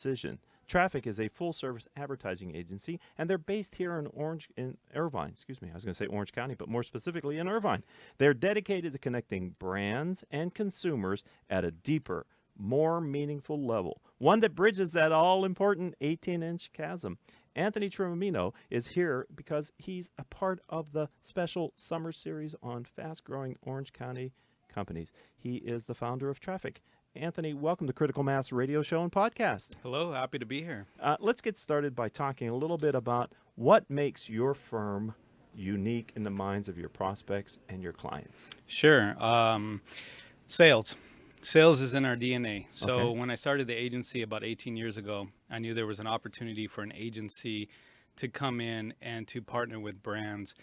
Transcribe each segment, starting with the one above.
precision. Traffik is a full-service advertising agency, and they're based here in Irvine. Excuse me, I was going to say Orange County, but more specifically in Irvine. They're dedicated to connecting brands and consumers at a deeper, more meaningful level, one that bridges that all-important 18-inch chasm. Anthony Trimino is here because he's a part of the special summer series on fast-growing Orange County companies. He is the founder of Traffik. Anthony, welcome to Critical Mass Radio Show and Podcast. Hello, happy to be here. Let's get started by talking a little bit about what makes your firm unique in the minds of your prospects and your clients. Sure. Sales. Sales is in our DNA. So Okay. when I started the agency about 18 years ago, I knew there was an opportunity for an agency to come in and to partner with brands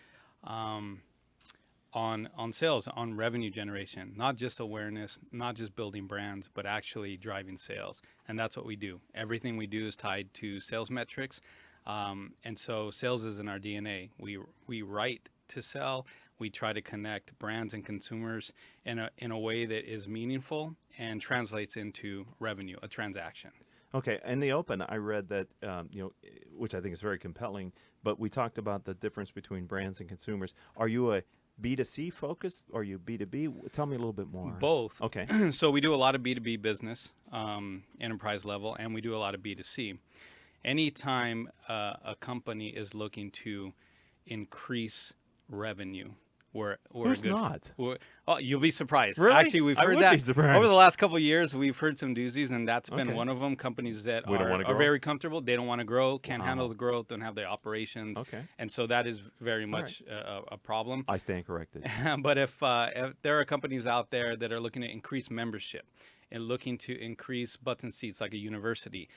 on sales, on revenue generation, not just awareness, not just building brands, but actually driving sales. And that's what we do. Everything we do is tied to sales metrics. And so sales is in our DNA. We write to sell. We try to connect brands and consumers in a way that is meaningful and translates into revenue, a transaction. Okay, in the open, I read that, which I think is very compelling, but we talked about the difference between brands and consumers. Are you a B2C focused or are you B2B? Tell me a little bit more. Both. Okay. So we do a lot of B2B business, enterprise level, and we do a lot of B2C. Anytime a company is looking to increase revenue, Who's not? You'll be surprised. Really? Actually, we've I heard would that be surprised. over the last couple of years. We've heard some doozies, and that's been Okay. one of them. Companies that We don't wanna are grow? very comfortable. They don't want to grow, can't Wow. handle the growth, don't have the operations. Okay. And so that is very much a problem. I stand corrected. But if there are companies out there that are looking to increase membership and looking to increase butts and seats like a university,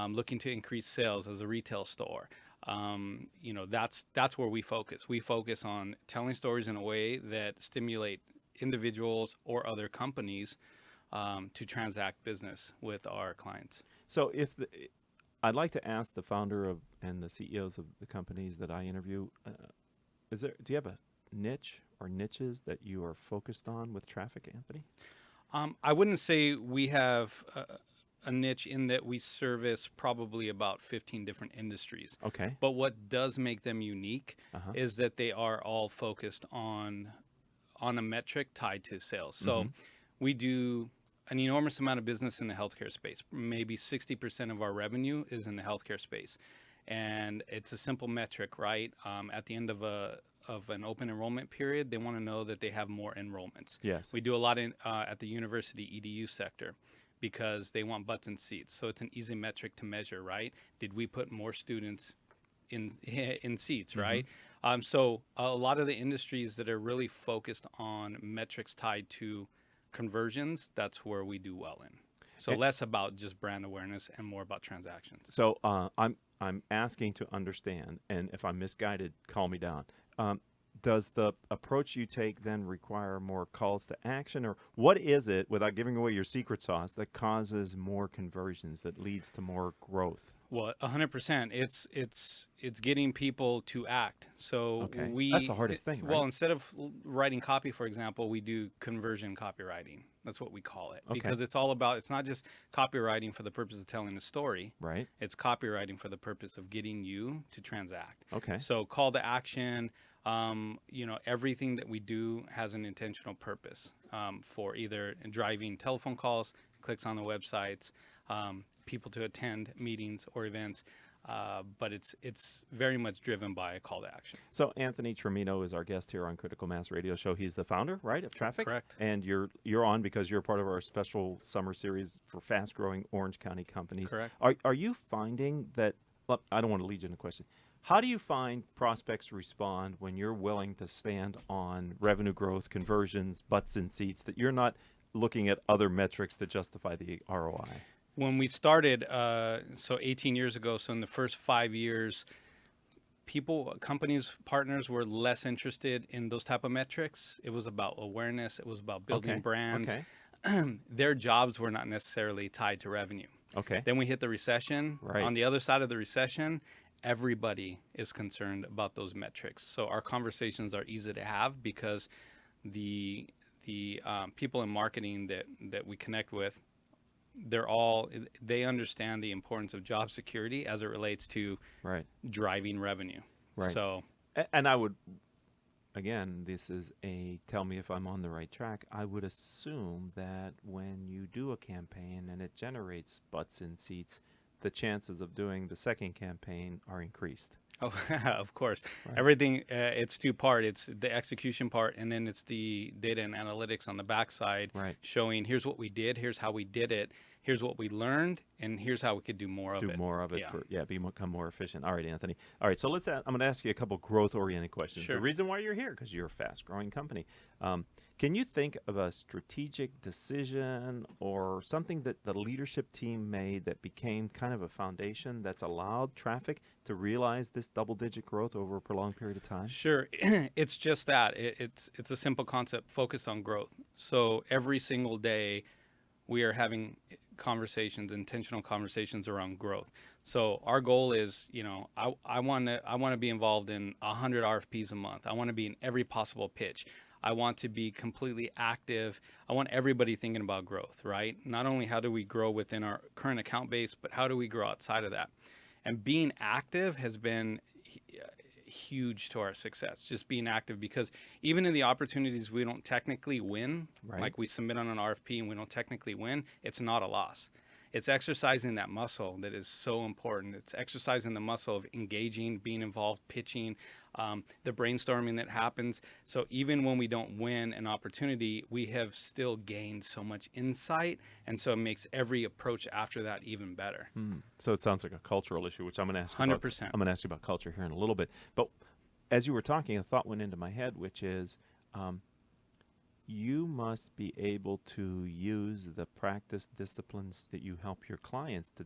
looking to increase sales as a retail store, that's where we focus. We focus on telling stories in a way that stimulate individuals or other companies to transact business with our clients. So I'd like to ask the founder and the CEOs of the companies that I interview, do you have a niche or niches that you are focused on with Traffik, Anthony? I wouldn't say we have a niche in that we service probably about 15 different industries. Okay. But what does make them unique Uh-huh. is that they are all focused on a metric tied to sales. So Mhm. we do an enormous amount of business in the healthcare space. Maybe 60% of our revenue is in the healthcare space. And it's a simple metric, right? At the end of an open enrollment period, they want to know that they have more enrollments. Yes. We do a lot at the university EDU sector because they want butts and seats. So it's an easy metric to measure, right? Did we put more students in seats, right? So a lot of the industries that are really focused on metrics tied to conversions, that's where we do well in. So less about just brand awareness and more about transactions. So I'm asking to understand, and if I'm misguided, call me down. Does the approach you take then require more calls to action, or what is it, without giving away your secret sauce, that causes more conversions, that leads to more growth? Well, 100%. It's getting people to act. So Okay. That's the hardest thing, right? Well, instead of writing copy, for example, we do conversion copywriting. That's what we call it. Okay. Because it's not just copywriting for the purpose of telling a story. Right. It's copywriting for the purpose of getting you to transact. Okay. So call to action, everything that we do has an intentional purpose for either driving telephone calls, clicks on the websites, people to attend meetings or events, but it's very much driven by a call to action. So Anthony Trimino is our guest here on Critical Mass Radio Show. He's the founder, right, of Traffik? Correct. And you're on because you're part of our special summer series for fast-growing Orange County companies. Correct. Are you finding that? Well, I don't want to lead you into a question. How do you find prospects respond when you're willing to stand on revenue growth, conversions, butts and seats, that you're not looking at other metrics to justify the ROI? When we started, so 18 years ago, so in the first 5 years, companies, partners were less interested in those type of metrics. It was about awareness. It was about building brands. Okay. Their jobs were not necessarily tied to revenue. Okay. Then we hit the recession. Right. On the other side of the recession, everybody is concerned about those metrics. So our conversations are easy to have because the people in marketing that we connect with they understand the importance of job security as it relates to Right. driving revenue. Right. So And I would, again, this is a tell me if I'm on the right track. I would assume that when you do a campaign and it generates butts in seats, the chances of doing the second campaign are increased. oh, of course, Right. everything it's two part. It's the execution part, and then it's the data and analytics on the backside, Right. showing here's what we did, here's how we did it, here's what we learned, and here's how we could do more of Do it. more of it Yeah, for become more efficient. All right, Anthony. All right, so I'm going to ask you a couple growth oriented questions. The sure. reason why you're here because you're a fast growing company. Can you think of a strategic decision or something that the leadership team made that became kind of a foundation that's allowed Traffik to realize this double digit growth over a prolonged period of time? Sure, it's just that it's a simple concept. Focus on growth. So every single day, we are having conversations, intentional conversations around growth. So our goal is, I want to be involved in 100 RFPs a month. I want to be in every possible pitch. I want to be completely active. I want everybody thinking about growth, right? Not only how do we grow within our current account base, but how do we grow outside of that? And being active has been huge to our success, just being active, because even in the opportunities we don't technically win, Right. like we submit on an RFP and we don't technically win, it's not a loss. It's exercising that muscle that is so important. It's exercising the muscle of engaging, being involved, pitching, the brainstorming that happens. So even when we don't win an opportunity, we have still gained so much insight, and so it makes every approach after that even better. So it sounds like a cultural issue, which I'm going to ask you 100%. about. I'm going to ask you about culture here in a little bit. But as you were talking, a thought went into my head, which is you must be able to use the practice disciplines that you help your clients to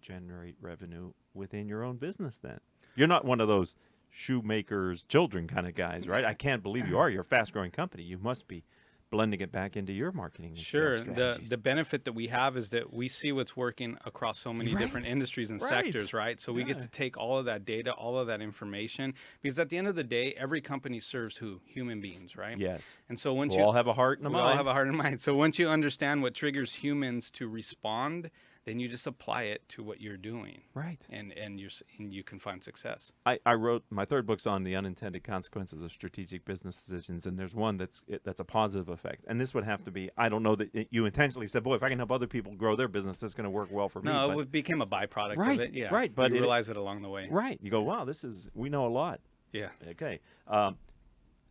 generate revenue within your own business then. You're not one of those shoemaker's children kind of guys, right? I can't believe you are. You're a fast growing company. You must be blending it back into your marketing and Sure. sales strategies. The benefit that we have is that we see what's working across so many different Right. industries and Right. sectors, right? So we get Yeah. to take all of that data, all of that information, because at the end of the day, every company serves who? Human beings, right? Yes. And so once We all have a heart and a we all mind. have a heart and mind. So once you understand what triggers humans to respond, then you just apply it to what you're doing, Right. and you can find success. I wrote my third book's on the unintended consequences of strategic business decisions, and there's one that's a positive effect. And this would have to be, I don't know that you intentionally said, boy, if I can help other people grow their business, that's going to work well for me. No, But, it became a byproduct Right, of it. Yeah, right, but you it- realize it along the way. right. You go, wow, we know a lot. Yeah. Okay.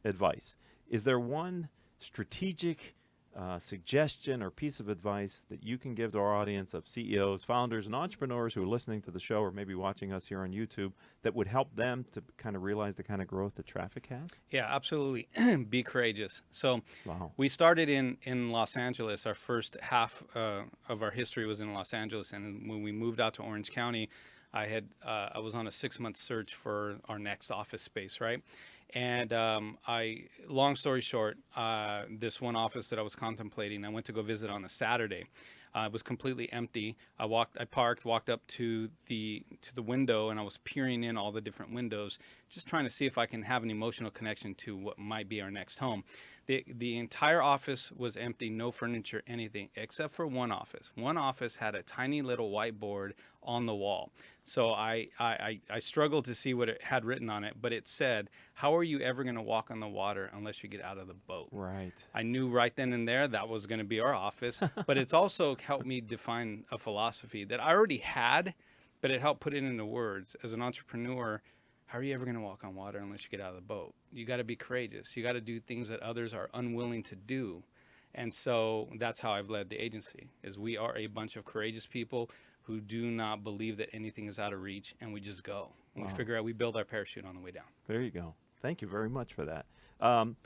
Advice. Is there one strategic suggestion or piece of advice that you can give to our audience of CEOs, founders, and entrepreneurs who are listening to the show or maybe watching us here on YouTube that would help them to kind of realize the kind of growth that Traffik has? Yeah, absolutely. Be courageous. So Wow. we started in Los Angeles. Our first half of our history was in Los Angeles, and when we moved out to Orange County, I was on a 6-month search for our next office space, right? And long story short, this one office that I was contemplating, I went to go visit on a Saturday. It was completely empty. I parked, walked up to the window, and I was peering in all the different windows, just trying to see if I can have an emotional connection to what might be our next home. The entire office was empty, no furniture, anything, except for one office. One office had a tiny little whiteboard on the wall. So I struggled to see what it had written on it, but it said, "How are you ever going to walk on the water unless you get out of the boat?" Right. I knew right then and there that was going to be our office, but it's also helped me define a philosophy that I already had, but it helped put it into words. As an entrepreneur, how are you ever going to walk on water unless you get out of the boat? You got to be courageous. You got to do things that others are unwilling to do. And so that's how I've led the agency, is we are a bunch of courageous people who do not believe that anything is out of reach, and we just go. And we build our parachute on the way down. There you go. Thank you very much for that.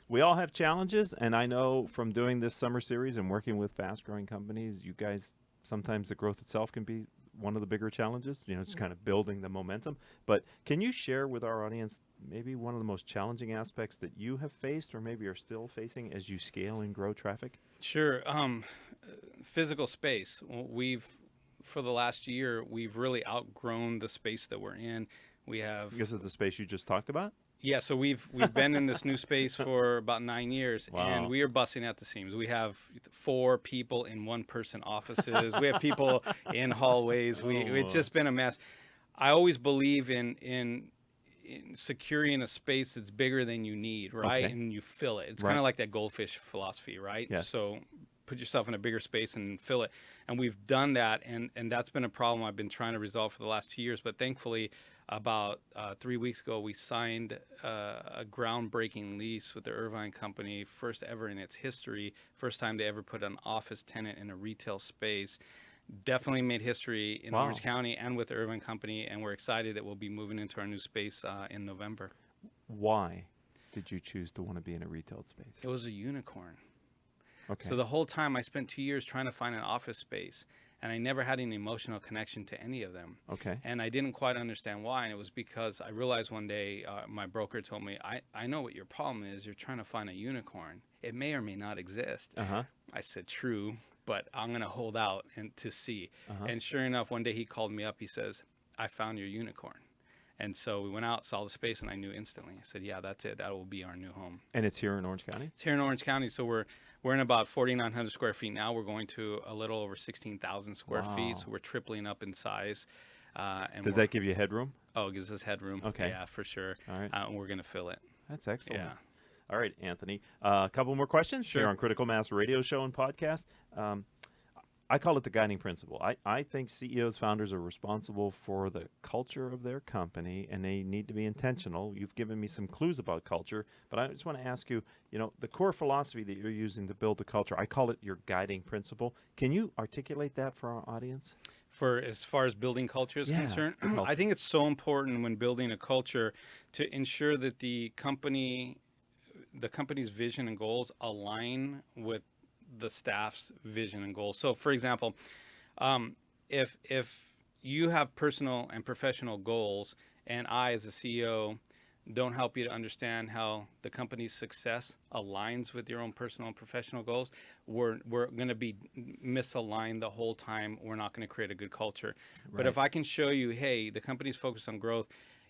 We all have challenges, and I know from doing this summer series and working with fast-growing companies, you guys, sometimes the growth itself can be one of the bigger challenges, just kind of building the momentum. But can you share with our audience maybe one of the most challenging aspects that you have faced or maybe are still facing as you scale and grow Traffik? Sure. Physical space. For the last year, we've really outgrown the space that we're in. We have This is the space you just talked about? Yeah, so we've been in this new space for about 9 years, and Wow. we are busting at the seams. We have 4 people in one-person offices. We have people in hallways. It's Oh, just been a mess. I always believe in securing a space that's bigger than you need, right? okay. And you fill it. It's kind Right. of like that goldfish philosophy, right? Yes. So put yourself in a bigger space and fill it. And we've done that, and that's been a problem I've been trying to resolve for the last 2 years. But thankfully, about 3 weeks ago, we signed a groundbreaking lease with the Irvine Company, first ever in its history, first time they ever put an office tenant in a retail space. Definitely made history in Wow. Orange County and with the Irvine Company, and we're excited that we'll be moving into our new space in November. Why did you choose to want to be in a retail space? It was a unicorn. Okay. So the whole time I spent 2 years trying to find an office space, and I never had an emotional connection to any of them. Okay. And I didn't quite understand why. And it was because I realized one day my broker told me, I know what your problem is. You're trying to find a unicorn. It may or may not exist. Uh-huh. I said, true, but I'm going to hold out and to see. Uh-huh. And sure enough, one day he called me up. He says, I found your unicorn. And so we went out, saw the space, and I knew instantly. I said, yeah, that's it. That will be our new home. And it's here in Orange County? It's here in Orange County. So we're in about 4,900 square feet now. We're going to a little over 16,000 square feet. Wow. So we're tripling up in size. And Does that give you headroom? Oh, it gives us headroom. Okay. Yeah, for sure. All right. And we're going to fill it. That's excellent. Yeah. All right, Anthony. A couple more questions Sure. here on Critical Mass Radio Show and Podcast. I call it the guiding principle. I think CEOs, founders are responsible for the culture of their company, and they need to be intentional. You've given me some clues about culture, but I just want to ask you, the core philosophy that you're using to build the culture, I call it your guiding principle. Can you articulate that for our audience? For as far as building culture is Yeah, concerned, culture. I think it's so important when building a culture to ensure that the company's vision and goals align with the staff's vision and goals. So, for example, if you have personal and professional goals, and I, as a CEO, don't help you to understand how the company's success aligns with your own personal and professional goals, we're going to be misaligned the whole time. We're not going to create a good culture. Right. But if I can show you, hey, the company's focused on growth,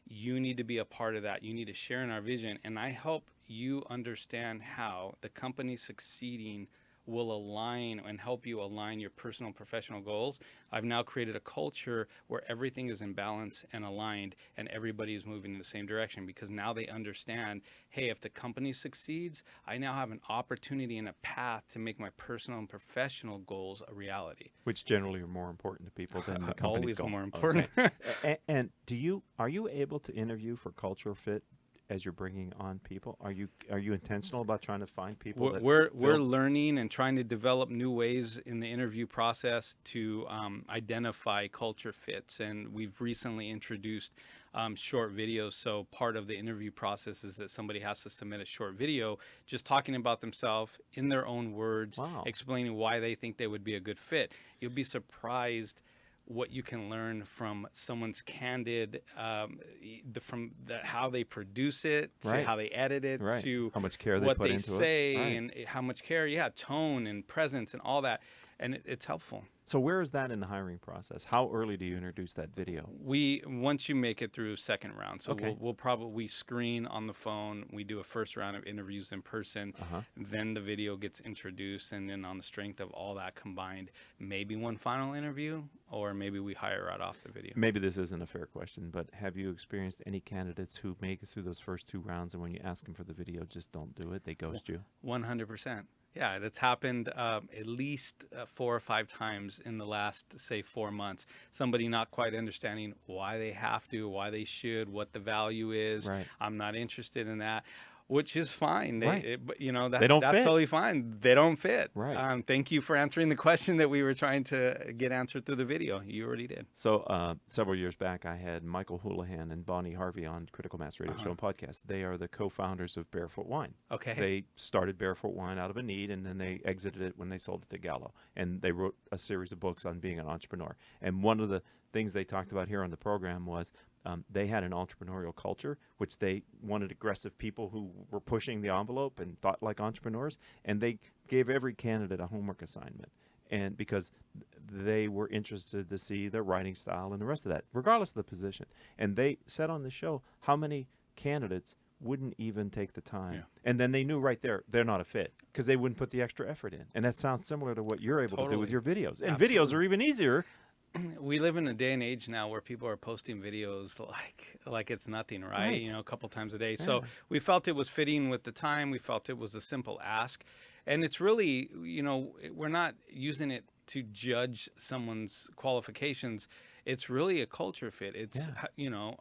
you need to be a part of that. You need to share in our vision, and I help you understand how the company succeeding will align and help you align your personal and professional goals. I've now created a culture where everything is in balance and aligned, and everybody is moving in the same direction, because now they understand, hey, if the company succeeds, I now have an opportunity and a path to make my personal and professional goals a reality. Which generally are more important to people than the company's Always goal. more important. Okay. And are you able to interview for culture fit as you're bringing on people? Are you intentional about trying to find people? We're learning and trying to develop new ways in the interview process to identify culture fits, and we've recently introduced short videos. So part of the interview process is that somebody has to submit a short video just talking about themselves in their own words, Wow. explaining why they think they would be a good fit. You'll be surprised what you can learn from someone's candid, how they produce it, to Right. how they edit it, Right. to How much care they what put they into say, it. Right. and how much care, tone and presence and all that. And it's helpful. So where is that in the hiring process? How early do you introduce that video? Once you make it through second round, so Okay. we'll probably screen on the phone. We do a first round of interviews in person. Uh-huh. Then the video gets introduced, and then on the strength of all that combined, maybe one final interview, or maybe we hire right off the video. Maybe this isn't a fair question, but have you experienced any candidates who make it through those first 2 rounds, and when you ask them for the video, just don't do it? They ghost you? 100%. Yeah, that's happened at least 4 or 5 times in the last, say, 4 months. Somebody not quite understanding why they have to, why they should, what the value is. Right. I'm not interested in that, which is fine. Right. But They don't that's fit. totally fine. They don't fit. Right. Thank you for answering the question that we were trying to get answered through the video. You already did. So several years back, I had Michael Houlihan and Bonnie Harvey on Critical Mass Radio Show and Podcast. They are the co-founders of Barefoot Wine. Okay. They started Barefoot Wine out of a need, and then they exited it when they sold it to Gallo. And they wrote a series of books on being an entrepreneur. And one of the things they talked about here on the program was they had an entrepreneurial culture, which they wanted aggressive people who were pushing the envelope and thought like entrepreneurs. And they gave every candidate a homework assignment. And because they were interested to see their writing style and the rest of that, regardless of the position. And they said on the show how many candidates wouldn't even take the time. Yeah. And then they knew right there they're not a fit because they wouldn't put the extra effort in. And that sounds similar to what you're able to do with Totally. your videos. And Absolutely. videos are even easier. We live in a day and age now where people are posting videos like it's nothing, right? Right. You know, a couple times a day. Yeah. So we felt it was fitting with the time. We felt it was a simple ask. And it's really, you know, we're not using it to judge someone's qualifications. It's really a culture fit. It's, Yeah. you know,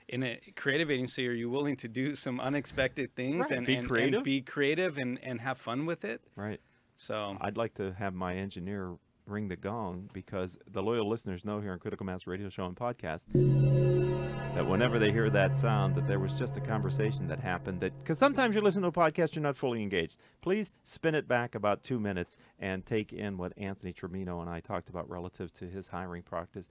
in a creative agency, are you willing to do some unexpected things Right. and Be creative. and be creative and have fun with it? Right. So I'd like to have my engineer ring the gong because the loyal listeners know here on Critical Mass Radio Show and Podcast that whenever they hear that sound, that there was just a conversation that happened. That because sometimes you listen to a podcast, you're not fully engaged. Please spin it back about 2 minutes and take in what Anthony Trimino and I talked about relative to his hiring practice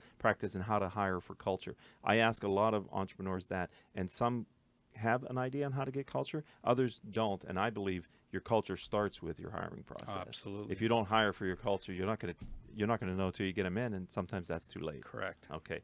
and how to hire for culture. I ask a lot of entrepreneurs that, and some have an idea on how to get culture, others don't, and I believe your culture starts with your hiring process. absolutely. If you don't hire for your culture, you're not going to know till you get them in, and sometimes that's too late. Correct. Okay.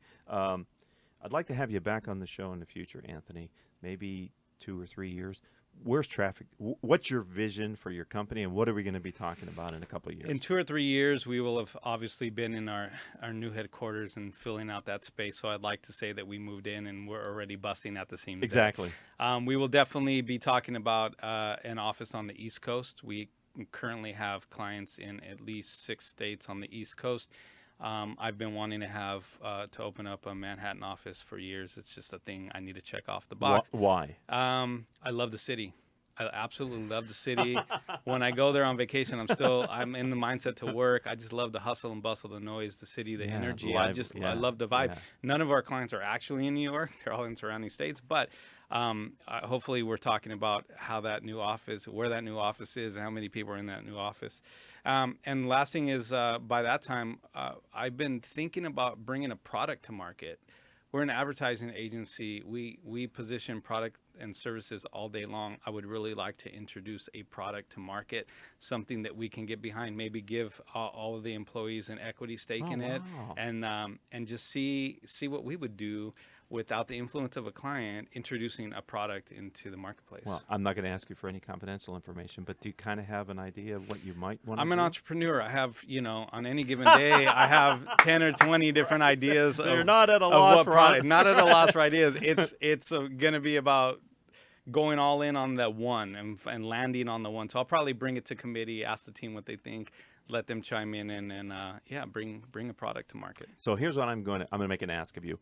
I'd like to have you back on the show in the future, Anthony. Maybe 2 or 3 years. Where's Traffik? What's your vision for your company, and what are we going to be talking about in a couple of years? In 2 or 3 years, we will have obviously been in our new headquarters and filling out that space. So I'd like to say that we moved in and we're already busting at the seams. Exactly. We will definitely be talking about an office on the East Coast. We currently have clients in at least 6 states on the East Coast. I've been wanting to have to open up a Manhattan office for years. It's just a thing I need to check off the box. Why? I love the city. I absolutely love the city. When I go there on vacation, I'm in the mindset to work. I just love the hustle and bustle, the noise, the city, the energy. I love the vibe. Yeah. None of our clients are actually in New York. They're all in surrounding states. But hopefully we're talking about where that new office is and how many people are in that new office. And last thing is, by that time, I've been thinking about bringing a product to market. We're an advertising agency. We position product and services all day long. I would really like to introduce a product to market, something that we can get behind, maybe give all of the employees an equity stake in it, and just see what we would do without the influence of a client, introducing a product into the marketplace. Well, I'm not going to ask you for any confidential information, but do you kind of have an idea of what you might want to do? I'm an entrepreneur. I have, on any given day, I have 10 or 20 different ideas. So you're not at a loss for product. Not at a loss for ideas. It's going to be about going all in on that one and landing on the one. So I'll probably bring it to committee, ask the team what they think, let them chime in, and bring a product to market. So here's what I'm going to make an ask of you.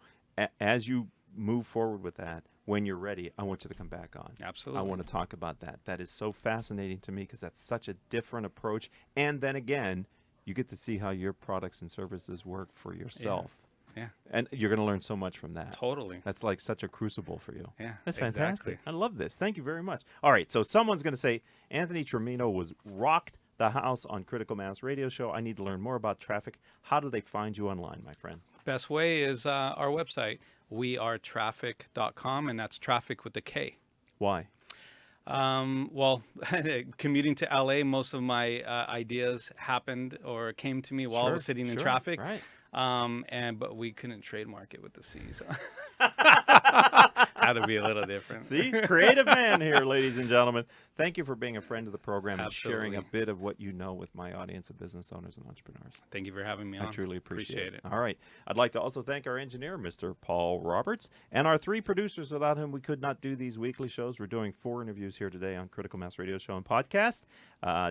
As you move forward with that, when you're ready, I want you to come back on. Absolutely. I want to talk about that. That is so fascinating to me because that's such a different approach. And then again, you get to see how your products and services work for yourself. Yeah. And you're going to learn so much from that. Totally. That's like such a crucible for you. Yeah. That's fantastic. Exactly. I love this. Thank you very much. All right. So someone's going to say, Anthony Trimino was rocked the house on Critical Mass Radio Show. I need to learn more about Traffik. How do they find you online, my friend? Best way is our website. wearetraffik.com, and that's Traffik with a K. Why? Well, commuting to LA, most of my ideas happened or came to me while I was sitting in traffic. Right. But we couldn't trademark it with the C. So had to be a little different. See, creative man here, ladies and gentlemen. Thank you for being a friend of the program and sharing a Absolutely. bit of what you know with my audience of business owners and entrepreneurs. Thank you for having me on. I truly appreciate it. All right. I'd like to also thank our engineer, Mr. Paul Roberts, and our 3 producers. Without whom we could not do these weekly shows. We're doing 4 interviews here today on Critical Mass Radio Show and Podcast.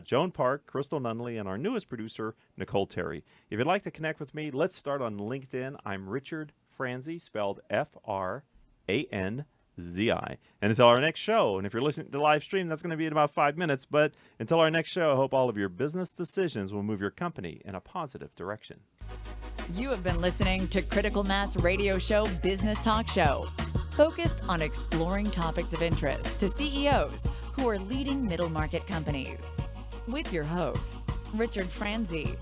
Joan Park, Crystal Nunley, and our newest producer, Nicole Terry. If you'd like to connect with me, let's start on LinkedIn. I'm Richard Franzi, spelled Franzi. And until our next show, and if you're listening to the live stream, that's going to be in about 5 minutes. But until our next show, I hope all of your business decisions will move your company in a positive direction. You have been listening to Critical Mass Radio Show Business Talk Show, focused on exploring topics of interest to CEOs who are leading middle market companies. With your host, Richard Franzi.